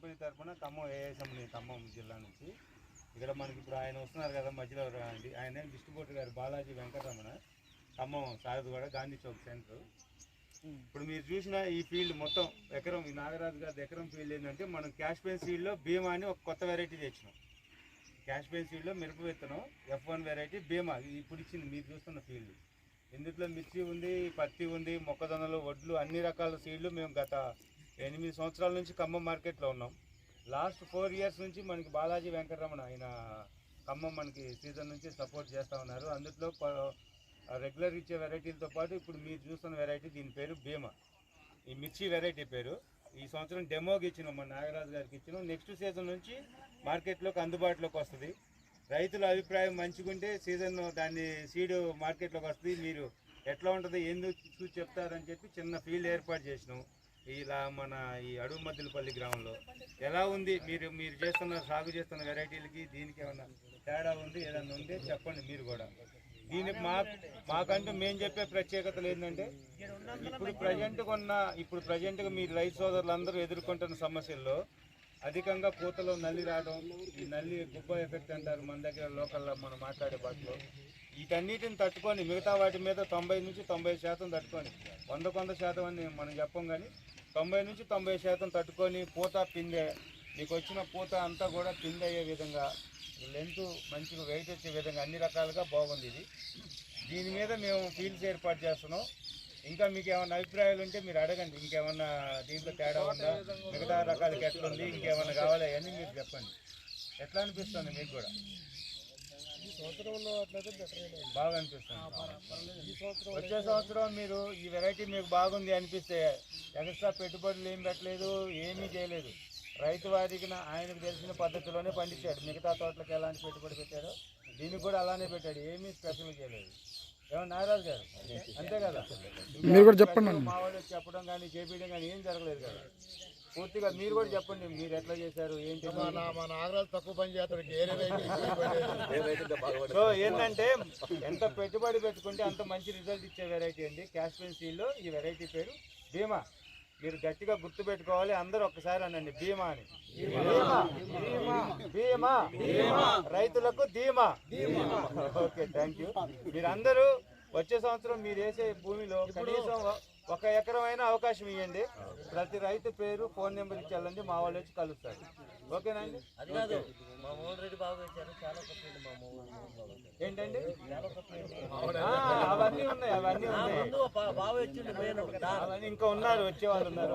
Company తరఫున ఖమ్మం ఏఎస్ఎంని ఖమ్మం జిల్లా నుంచి ఇక్కడ మనకి ఇప్పుడు ఆయన వస్తున్నారు కదా మధ్యలో అండి, ఆయన డిస్ట్రిబ్యూటర్ గారు బాలాజీ వెంకటరమణ, ఖమ్మం సారథిగూడ గాంధీ చౌక్ సెంటర్. ఇప్పుడు మీరు చూసిన ఈ ఫీల్డ్ మొత్తం ఎకరం, ఈ నాగరాజు గారి ఎకరం ఫీల్డ్ ఏంటంటే మనం క్యాష్ పెన్ సీడ్లో భీమా అని ఒక కొత్త వెరైటీ తెచ్చినాం. క్యాష్ పెన్ సీడ్లో మిరప విత్తనం F1 వెరైటీ భీమా, ఇప్పుడు ఇచ్చింది మీరు చూస్తున్న ఫీల్డ్. ఇందులో మిర్చి ఉంది, పత్తి ఉంది, మొక్కజొన్నలు, వడ్లు, అన్ని రకాల సీడ్లు మేము గత 8 సంవత్సరాల నుంచి ఖమ్మం మార్కెట్లో ఉన్నాం. లాస్ట్ 4 ఇయర్స్ నుంచి మనకి బాలాజీ వెంకటరమణ ఆయన ఖమ్మం మనకి సీజన్ నుంచి సపోర్ట్ చేస్తూ ఉన్నారు. అందులో రెగ్యులర్ ఇచ్చే వెరైటీలతో పాటు ఇప్పుడు మీరు చూస్తున్న వెరైటీ, దీని పేరు భీమా, ఈ మిర్చి వెరైటీ పేరు. ఈ సంవత్సరం డెమోకి ఇచ్చినాం, మన నాగరాజు గారికి ఇచ్చినాం. నెక్స్ట్ సీజన్ నుంచి మార్కెట్లోకి అందుబాటులోకి వస్తుంది. రైతుల అభిప్రాయం మంచిగుంటే సీజన్ దాన్ని సీడ్ మార్కెట్లోకి వస్తుంది. మీరు ఎట్లా ఉంటుంది ఎందుకు చూసి చెప్తారని చెప్పి చిన్న ఫీల్డ్ ఏర్పాటు చేసినాం ఇలా మన ఈ అడుగు మద్దిలపల్లి గ్రామంలో. ఎలా ఉంది మీరు చేస్తున్న సాగు చేస్తున్న వెరైటీలకి దీనికి ఏమన్నా తేడా ఉంది, ఏదన్నా ఉంటే చెప్పండి మీరు కూడా. దీనికి మాకంటూ మేము చెప్పే ప్రత్యేకతలు ఏంటంటే ఇప్పుడు ప్రజెంట్గా మీరు రైతు సోదరులందరూ ఎదుర్కొంటున్న సమస్యల్లో అధికంగా పూతలో నల్లి రావడం, ఈ నల్లి గుబ్బ ఎఫెక్ట్ అంటారు మన దగ్గర లోకల్లో మనం మాట్లాడే భాషలో. వీటన్నిటిని తట్టుకొని మిగతా వాటి మీద 90 నుంచి 90% తట్టుకొని, 100% అని మనం చెప్పం కానీ 90 నుంచి 90% తట్టుకొని పూత పిందె, మీకు వచ్చిన పూత అంతా కూడా పిందె అయ్యే విధంగా, లెంత్ మంచిగా వెయిట్ వచ్చే విధంగా అన్ని రకాలుగా బాగుంది ఇది. దీని మీద మేము ఫీల్డ్స్ ఏర్పాటు చేస్తున్నాం. ఇంకా మీకు ఏమైనా అభిప్రాయాలు ఉంటే మీరు అడగండి, ఇంకేమన్నా దీంట్లో తేడా ఉందా, మిగతా రకాలకి ఎట్లుంది, ఇంకేమన్నా కావాలా అని మీరు చెప్పండి. ఎట్లా అనిపిస్తుంది మీకు కూడా? ఈ సంవత్సరంలో అట్లయితే బాగా అనిపిస్తుంది. వచ్చే సంవత్సరం మీరు ఈ వెరైటీ మీకు బాగుంది అనిపిస్తే ఎక్స్ట్రా పెట్టుబడులు ఏం పెట్టలేదు, ఏమీ చేయలేదు, రైతు వారికి ఆయనకు తెలిసిన పద్ధతిలోనే పండించాడు. మిగతా తోటలకు ఎలాంటి పెట్టుబడి పెట్టాడో దీనికి కూడా అలానే పెట్టాడు, ఏమీ స్పెషల్ చేయలేదు. ఏమన్నా నాగరాజు గారు అంతే కదా, మీరు కూడా చెప్పండి. మా వాళ్ళు చెప్పడం కానీ చేపించడం కానీ ఏం జరగలేదు కదా. పూర్తిగా మీరు కూడా చెప్పండి, మీరు ఎట్లా చేశారు ఏంటి. మా నాగరాజు తక్కువ పని చేస్తాడు. సో ఏంటంటే ఎంత పెట్టుబడి పెట్టుకుంటే అంత మంచి రిజల్ట్ ఇచ్చే వెరైటీ అండి క్యాష్ పెన్ సీడ్లో. ఈ వెరైటీ పేరు భీమా. మీరు గట్టిగా గుర్తు పెట్టుకోవాలి, అందరూ ఒక్కసారి అనండి భీమా అని. భీమా రైతులకు ధీమా. Okay, thank you. మీరందరూ వచ్చే సంవత్సరం మీరు వేసే భూమిలో కనీసం 1 ఎకరం అయినా అవకాశం ఇవ్వండి. ప్రతి రైతు పేరు, ఫోన్ నెంబర్ ఇచ్చేయాలండి, మా వాళ్ళు వచ్చి కలుస్తారు. ఓకేనండి? ఏంటండి అవన్నీ ఉన్నాయి, అవన్నీ ఉన్నాయి, అవన్నీ ఇంకా ఉన్నారు, వచ్చే వాళ్ళు ఉన్నారు.